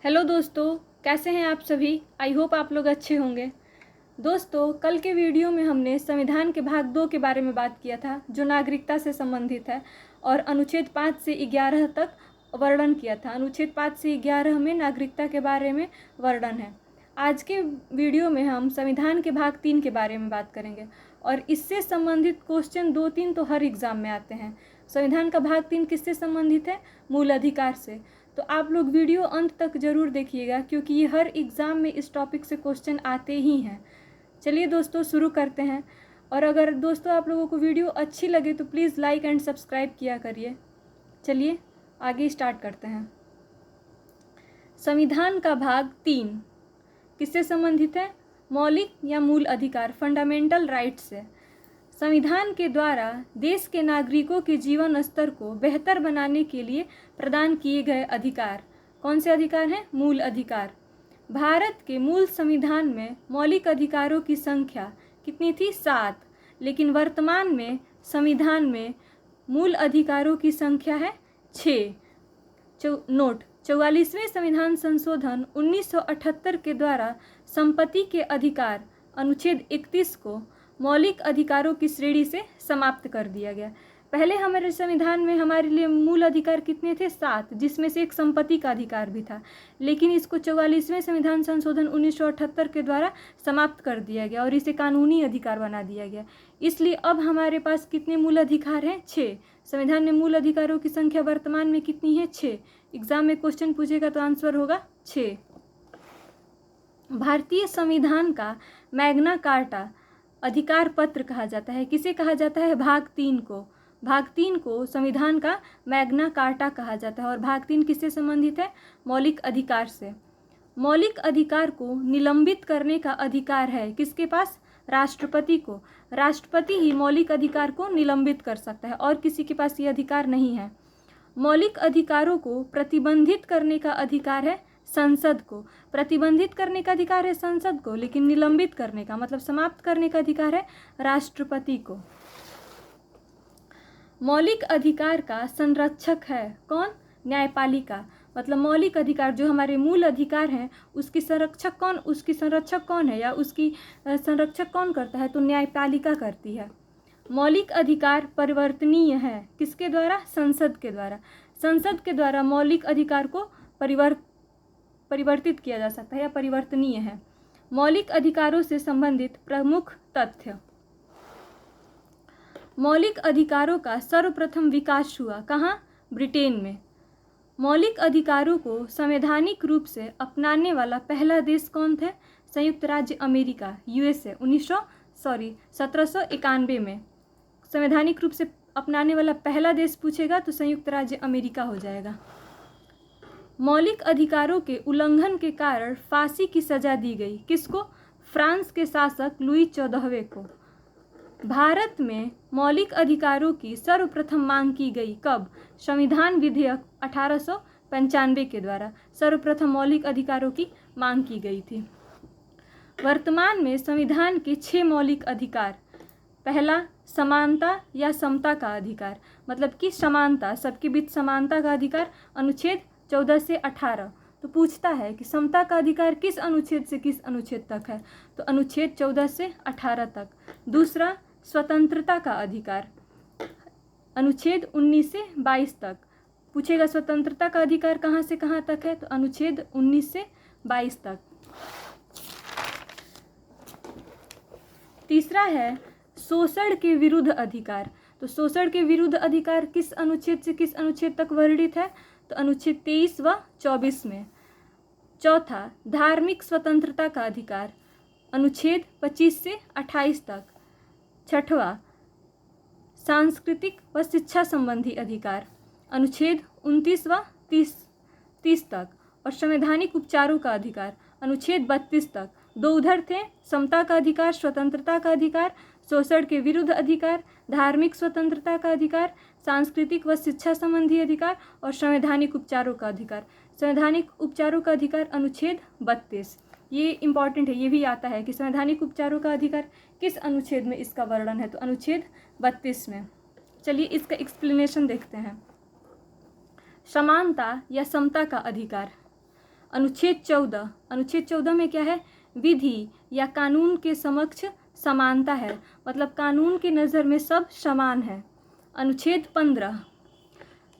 Hello दोस्तों, कैसे हैं आप सभी। आई होप आप लोग अच्छे होंगे। दोस्तों, कल के वीडियो में हमने संविधान के भाग 2 के बारे में बात किया था, जो नागरिकता से संबंधित है, और अनुच्छेद 5 से 11 तक वर्णन किया था। अनुच्छेद 5 से 11 में नागरिकता के बारे में वर्णन है। आज के वीडियो में हम संविधान के भाग 3 के बारे में बात करेंगे, और इससे संबंधित क्वेश्चन 2-3 तो हर एग्ज़ाम में आते हैं। संविधान का भाग 3 किससे संबंधित है? मूल अधिकार से। तो आप लोग वीडियो अंत तक ज़रूर देखिएगा, क्योंकि ये हर एग्ज़ाम में इस टॉपिक से क्वेश्चन आते ही हैं। चलिए दोस्तों, शुरू करते हैं। और अगर दोस्तों आप लोगों को वीडियो अच्छी लगे तो प्लीज़ लाइक एंड सब्सक्राइब किया करिए। चलिए आगे स्टार्ट करते हैं। संविधान का भाग 3 किससे संबंधित है? मौलिक या मूल अधिकार, फंडामेंटल राइट्स से। संविधान के द्वारा देश के नागरिकों के जीवन स्तर को बेहतर बनाने के लिए प्रदान किए गए अधिकार। कौन से अधिकार हैं? मूल अधिकार। भारत के मूल संविधान में मौलिक अधिकारों की संख्या कितनी थी? 7। लेकिन वर्तमान में संविधान में मूल अधिकारों की संख्या है 6। नोट: 44वें संविधान संशोधन 1978 के द्वारा संपत्ति के अधिकार अनुच्छेद 31 को मौलिक अधिकारों की श्रेणी से समाप्त कर दिया गया। पहले हमारे संविधान में हमारे लिए मूल अधिकार कितने थे? 7, जिसमें से एक संपत्ति का अधिकार भी था। लेकिन इसको 44वें संविधान संशोधन 1978 के द्वारा समाप्त कर दिया गया और इसे कानूनी अधिकार बना दिया गया। इसलिए अब हमारे पास कितने मूल अधिकार हैं? 6। संविधान में मूल अधिकारों की संख्या वर्तमान में कितनी है? 6। एग्जाम में क्वेश्चन पूछेगा तो आंसर होगा 6। भारतीय संविधान का मैग्ना कार्टा अधिकार पत्र कहा जाता है। किसे कहा जाता है? भाग 3 को। भाग 3 को संविधान का मैग्ना कार्टा कहा जाता है। और भाग 3 किससे संबंधित है? मौलिक अधिकार से। मौलिक अधिकार को निलंबित करने का अधिकार है किसके पास? राष्ट्रपति को। राष्ट्रपति ही मौलिक अधिकार को निलंबित कर सकता है और किसी के पास ये अधिकार नहीं है। मौलिक अधिकारों को प्रतिबंधित करने का अधिकार है संसद को। प्रतिबंधित करने का अधिकार है संसद को, लेकिन निलंबित करने का मतलब समाप्त करने का अधिकार है राष्ट्रपति को। मौलिक अधिकार का संरक्षक है कौन? न्यायपालिका। मतलब मौलिक अधिकार जो हमारे मूल अधिकार हैं उसकी संरक्षक कौन? उसकी संरक्षक कौन है या उसकी संरक्षक कौन करता है? तो न्यायपालिका करती है। मौलिक अधिकार परिवर्तनीय है किसके द्वारा? संसद के द्वारा। संसद के द्वारा मौलिक अधिकार को परिवर्तित किया जा सकता है या परिवर्तनीय है। मौलिक अधिकारों से संबंधित प्रमुख तथ्य। मौलिक अधिकारों का सर्वप्रथम विकास हुआ कहाँ? ब्रिटेन में। मौलिक अधिकारों को संवैधानिक रूप से अपनाने वाला पहला देश कौन थे? संयुक्त राज्य अमेरिका, यूएसए। 1791 में संवैधानिक रूप से अपनाने वाला पहला देश पूछेगा तो संयुक्त राज्य अमेरिका हो जाएगा। मौलिक अधिकारों के उल्लंघन के कारण फांसी की सजा दी गई। किसको? फ्रांस के शासक लुई 14वें को। भारत में मौलिक अधिकारों की सर्वप्रथम मांग की गई कब? संविधान विधेयक 1895 के द्वारा सर्वप्रथम मौलिक अधिकारों की मांग की गई थी। वर्तमान में संविधान के 6 मौलिक अधिकार। पहला, समानता या समता का अधिकार, मतलब कि समानता, सबके बीच समानता का अधिकार, अनुच्छेद 14 से 18। तो पूछता है कि समता का अधिकार किस अनुच्छेद से किस अनुच्छेद तक है? तो अनुच्छेद 14 से 18 तक। दूसरा, स्वतंत्रता का अधिकार, अनुच्छेद 19 से 22 तक। पूछेगा स्वतंत्रता का अधिकार कहाँ से कहाँ तक है? तो अनुच्छेद 19 से 22 तक। तीसरा है शोषण के विरुद्ध अधिकार। तो शोषण के विरुद्ध अधिकार किस अनुच्छेद से किस अनुच्छेद तक वर्णित है? तो अनुच्छेद 23 व 24 में। चौथा, धार्मिक स्वतंत्रता का अधिकार, अनुच्छेद 25 से 28 तक। छठवां, सांस्कृतिक व शिक्षा संबंधी अधिकार, अनुच्छेद 29 व 30 तक। और संवैधानिक उपचारों का अधिकार, अनुच्छेद 32 तक। 2 उधर थे, समता का अधिकार, स्वतंत्रता का अधिकार, शोषण के विरुद्ध अधिकार, धार्मिक स्वतंत्रता का अधिकार, सांस्कृतिक व शिक्षा संबंधी अधिकार और संवैधानिक उपचारों का अधिकार। संवैधानिक उपचारों का अधिकार अनुच्छेद 32। ये इंपॉर्टेंट है, ये भी आता है कि संवैधानिक उपचारों का अधिकार किस अनुच्छेद में इसका वर्णन है? तो अनुच्छेद 32 में। चलिए इसका एक्सप्लेनेशन देखते हैं। समानता या समता का अधिकार, अनुच्छेद 14 में क्या है? विधि या कानून के समक्ष समानता है, मतलब कानून की नज़र में सब समान है। अनुच्छेद 15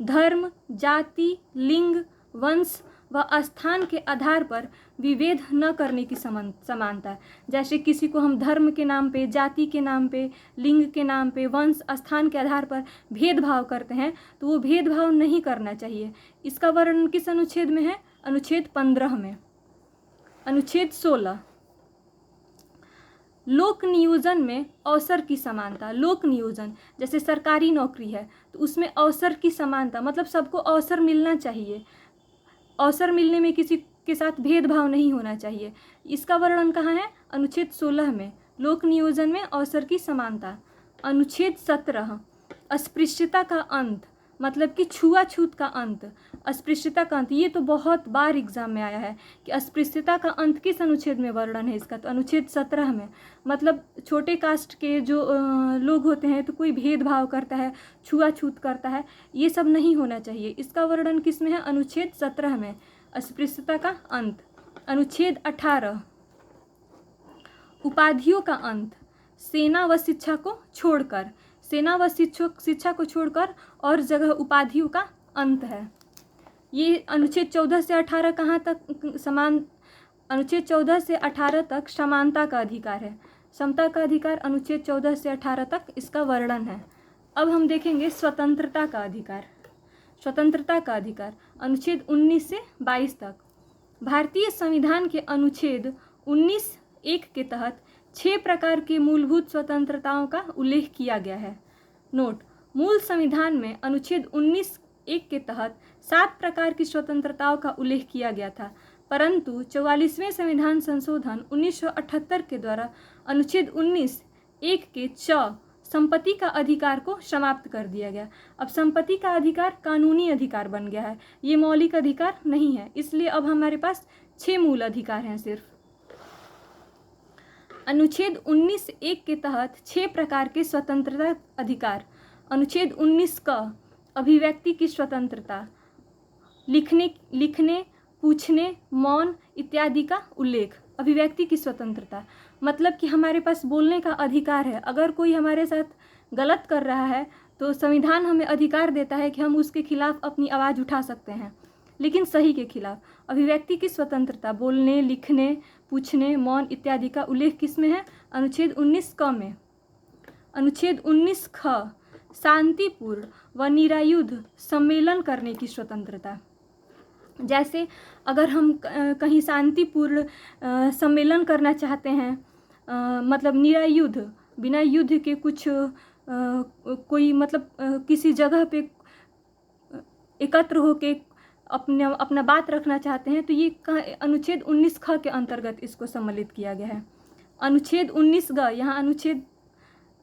धर्म, जाति, लिंग, वंश व स्थान के आधार पर विभेद न करने की समानता। जैसे किसी को हम धर्म के नाम पे, जाति के नाम पे, लिंग के नाम पे, वंश, स्थान के आधार पर भेदभाव करते हैं तो वो भेदभाव नहीं करना चाहिए। इसका वर्णन किस अनुच्छेद में है? अनुच्छेद 15 में। अनुच्छेद 16 लोक नियोजन में अवसर की समानता। लोक नियोजन जैसे सरकारी नौकरी है तो उसमें अवसर की समानता, मतलब सबको अवसर मिलना चाहिए, अवसर मिलने में किसी के साथ भेदभाव नहीं होना चाहिए। इसका वर्णन कहाँ है? अनुच्छेद 16 में, लोक नियोजन में अवसर की समानता। अनुच्छेद 17 अस्पृश्यता का अंत, मतलब कि छुआछूत का अंत, अस्पृश्यता का अंत। ये तो बहुत बार एग्जाम में आया है कि अस्पृश्यता का अंत किस अनुच्छेद में वर्णन है इसका? तो अनुच्छेद 17 में। मतलब छोटे कास्ट के जो लोग होते हैं तो कोई भेदभाव करता है, छुआछूत करता है, ये सब नहीं होना चाहिए। इसका वर्णन किस में है? अनुच्छेद 17 में, अस्पृश्यता का अंत। अनुच्छेद 18 उपाधियों का अंत, सेना व शिक्षा को छोड़कर, सेना व शिक्षा को छोड़कर और जगह उपाधियों का अंत है। ये अनुच्छेद 14 से 18 कहाँ तक समान? अनुच्छेद 14 से 18 तक समानता का अधिकार है, समता का अधिकार अनुच्छेद 14 से 18 तक इसका वर्णन है। अब हम देखेंगे स्वतंत्रता का अधिकार। स्वतंत्रता का अधिकार अनुच्छेद 19 से 22 तक। भारतीय संविधान के अनुच्छेद 19(1) के तहत 6 प्रकार के मूलभूत स्वतंत्रताओं का उल्लेख किया गया है। नोट: मूल संविधान में अनुच्छेद 19(1) के तहत 7 प्रकार की स्वतंत्रताओं का उल्लेख किया गया था, परंतु 44वें संविधान संशोधन 1978 के द्वारा अनुच्छेद 19(1) के संपत्ति का अधिकार को समाप्त कर दिया गया। अब संपत्ति का अधिकार कानूनी अधिकार बन गया है, ये मौलिक अधिकार नहीं है, इसलिए अब हमारे पास 6 मूल अधिकार हैं सिर्फ। अनुच्छेद 19(1) के तहत 6 प्रकार के स्वतंत्रता अधिकार। अनुच्छेद 19 का अभिव्यक्ति की स्वतंत्रता, लिखने, पूछने, मौन इत्यादि का उल्लेख। अभिव्यक्ति की स्वतंत्रता मतलब कि हमारे पास बोलने का अधिकार है। अगर कोई हमारे साथ गलत कर रहा है तो संविधान हमें अधिकार देता है कि हम उसके खिलाफ अपनी आवाज़ उठा सकते हैं, लेकिन सही के खिलाफ। अभिव्यक्ति की स्वतंत्रता बोलने, लिखने, पूछने, मौन इत्यादि का उल्लेख किस में है? अनुच्छेद 19 क में। अनुच्छेद 19 ख शांतिपूर्ण व निरायुध सम्मेलन करने की स्वतंत्रता। जैसे अगर हम कहीं शांतिपूर्ण सम्मेलन करना चाहते हैं, मतलब निरायुध, बिना युद्ध के कुछ कोई मतलब किसी जगह पे एकत्र होके अपना बात रखना चाहते हैं, तो ये अनुच्छेद 19 ख के अंतर्गत इसको सम्मिलित किया गया है। अनुच्छेद 19 ग, यहाँ अनुच्छेद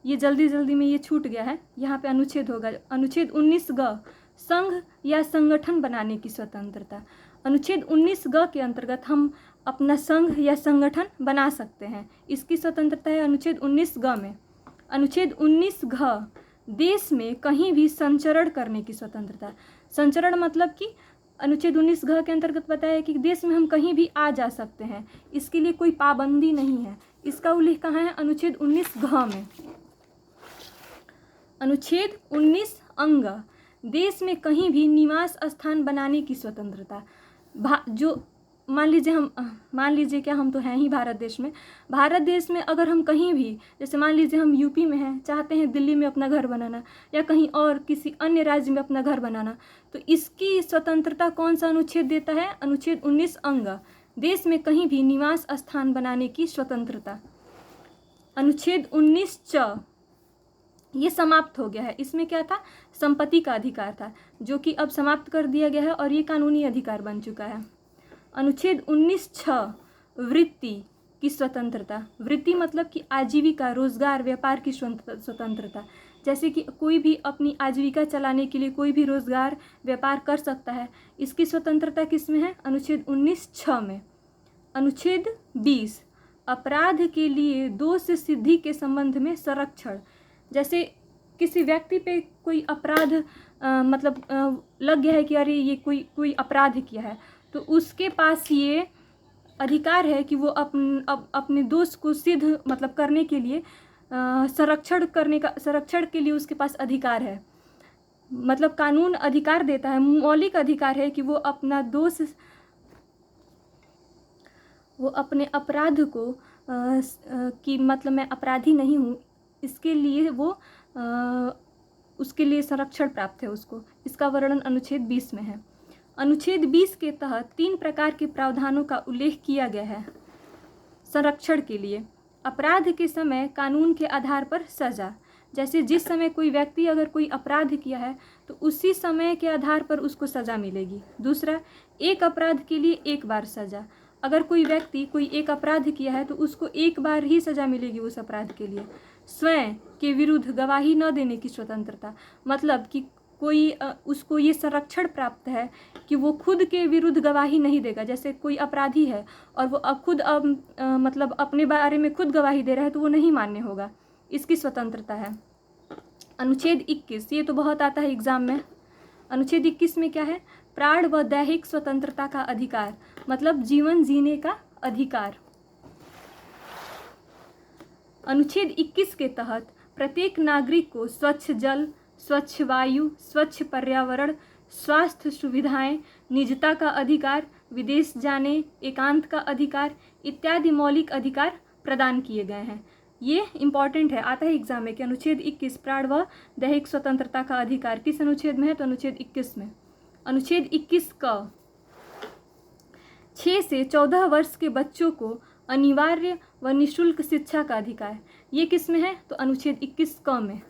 ये जल्दी में ये छूट गया है, यहाँ पे अनुच्छेद होगा। अनुच्छेद 19 ग संघ या संगठन बनाने की स्वतंत्रता। अनुच्छेद 19 ग के अंतर्गत हम अपना संघ या संगठन बना सकते हैं, इसकी स्वतंत्रता है अनुच्छेद 19 ग में। अनुच्छेद 19 घ देश में कहीं भी संचरण करने की स्वतंत्रता। संचरण मतलब कि अनुच्छेद 19 घ के अंतर्गत बताया कि देश में हम कहीं भी आ जा सकते हैं, इसके लिए कोई पाबंदी नहीं है। इसका उल्लेख कहाँ है? अनुच्छेद 19 घ में। अनुच्छेद 19 अंग देश में कहीं भी निवास स्थान बनाने की स्वतंत्रता। जो मान लीजिए क्या हम तो हैं ही भारत देश में। भारत देश में अगर हम कहीं भी, जैसे मान लीजिए हम यूपी में हैं, चाहते हैं दिल्ली में अपना घर बनाना या कहीं और किसी अन्य राज्य में अपना घर बनाना, तो इसकी स्वतंत्रता कौन सा अनुच्छेद देता है? अनुच्छेद 19 अंग देश में कहीं भी निवास स्थान बनाने की स्वतंत्रता। अनुच्छेद 19 च ये समाप्त हो गया है। इसमें क्या था? संपत्ति का अधिकार था, जो कि अब समाप्त कर दिया गया है और ये कानूनी अधिकार बन चुका है। अनुच्छेद 19 छ वृत्ति की स्वतंत्रता। वृत्ति मतलब कि आजीविका, रोजगार, व्यापार की स्वतंत्रता। जैसे कि कोई भी अपनी आजीविका चलाने के लिए कोई भी रोजगार, व्यापार कर सकता है, इसकी स्वतंत्रता किस में है? अनुच्छेद 19 छ में। अनुच्छेद 20 अपराध के लिए दोष सिद्धि के संबंध में संरक्षण। जैसे किसी व्यक्ति पे कोई अपराध लग गया है कि अरे ये कोई अपराध किया है, तो उसके पास ये अधिकार है कि वो अपने दोष को सिद्ध मतलब करने के लिए संरक्षण के लिए उसके पास अधिकार है। मतलब कानून अधिकार देता है, मौलिक अधिकार है कि वो अपने अपराध को कि मतलब मैं अपराधी नहीं हूँ, इसके लिए उसके लिए संरक्षण प्राप्त है उसको। इसका वर्णन अनुच्छेद 20 में है। अनुच्छेद 20 के तहत 3 प्रकार के प्रावधानों का उल्लेख किया गया है संरक्षण के लिए। अपराध के समय कानून के आधार पर सजा, जैसे जिस समय कोई व्यक्ति अगर कोई अपराध किया है तो उसी समय के आधार पर उसको सज़ा मिलेगी। दूसरा, एक अपराध के लिए एक बार सज़ा, अगर कोई व्यक्ति कोई एक अपराध किया है तो उसको एक बार ही सज़ा मिलेगी उस अपराध के लिए। स्वयं के विरुद्ध गवाही न देने की स्वतंत्रता, मतलब कि उसको ये संरक्षण प्राप्त है कि वो खुद के विरुद्ध गवाही नहीं देगा। जैसे कोई अपराधी है और वो मतलब अपने बारे में खुद गवाही दे रहा है तो वो नहीं मान्य होगा, इसकी स्वतंत्रता है। अनुच्छेद 21, ये तो बहुत आता है एग्जाम में। अनुच्छेद 21 में क्या है? प्राण व दैहिक स्वतंत्रता का अधिकार, मतलब जीवन जीने का अधिकार। अनुच्छेद 21 के तहत प्रत्येक नागरिक को स्वच्छ जल, स्वच्छ वायु, स्वच्छ पर्यावरण, स्वास्थ्य सुविधाएं, निजता का अधिकार, विदेश जाने, एकांत का अधिकार इत्यादि मौलिक अधिकार प्रदान किए गए हैं। ये इम्पॉर्टेंट है, आता है एग्जाम में कि अनुच्छेद 21 प्राण व दैहिक स्वतंत्रता का अधिकार किस अनुच्छेद में है? तो अनुच्छेद 21 में। अनुच्छेद 21 का 6 से 14 वर्ष के बच्चों को अनिवार्य व निःशुल्क शिक्षा का अधिकार, ये किस में है? तो अनुच्छेद 21 क में।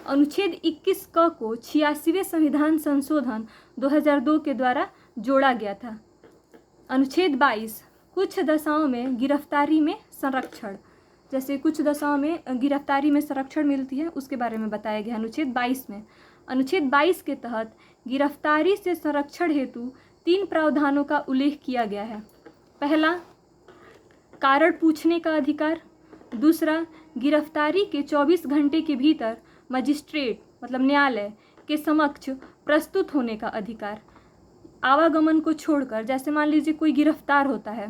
अनुच्छेद 21 क को 86वें संविधान संशोधन 2002 के द्वारा जोड़ा गया था। अनुच्छेद 22, कुछ दशाओं में गिरफ्तारी में संरक्षण, जैसे कुछ दशाओं में गिरफ्तारी में संरक्षण मिलती है उसके बारे में बताया गया अनुच्छेद 22 में। अनुच्छेद 22 के तहत गिरफ्तारी से संरक्षण हेतु 3 प्रावधानों का उल्लेख किया गया है। पहला, कारण पूछने का अधिकार। दूसरा, गिरफ्तारी के 24 घंटे के भीतर मजिस्ट्रेट मतलब न्यायालय के समक्ष प्रस्तुत होने का अधिकार। आवागमन को छोड़कर, जैसे मान लीजिए कोई गिरफ्तार होता है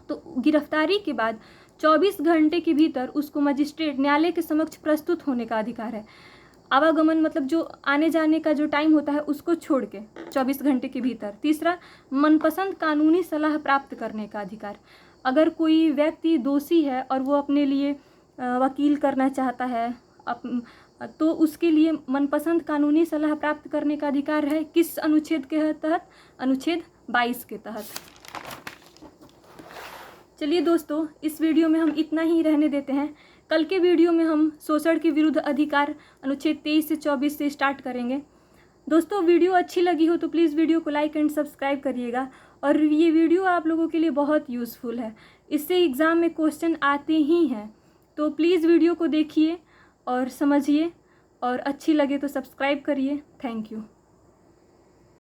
तो गिरफ्तारी के बाद 24 घंटे के भीतर उसको मजिस्ट्रेट न्यायालय के समक्ष प्रस्तुत होने का अधिकार है। आवागमन मतलब जो आने जाने का जो टाइम होता है उसको छोड़ के 24 घंटे के भीतर। तीसरा, मनपसंद कानूनी सलाह प्राप्त करने का अधिकार। अगर कोई व्यक्ति दोषी है और वो अपने लिए वकील करना चाहता है तो उसके लिए मनपसंद कानूनी सलाह प्राप्त करने का अधिकार है किस अनुच्छेद के तहत? अनुच्छेद 22 के तहत। चलिए दोस्तों, इस वीडियो में हम इतना ही रहने देते हैं। कल के वीडियो में हम शोषण के विरुद्ध अधिकार अनुच्छेद 23 से 24 से स्टार्ट करेंगे। दोस्तों, वीडियो अच्छी लगी हो तो प्लीज़ वीडियो को लाइक एंड सब्सक्राइब करिएगा, और ये वीडियो आप लोगों के लिए बहुत यूज़फुल है। इससे एग्ज़ाम में क्वेश्चन आते ही हैं, तो प्लीज़ वीडियो को देखिए और समझिए, और अच्छी लगे तो सब्सक्राइब करिए। Thank you.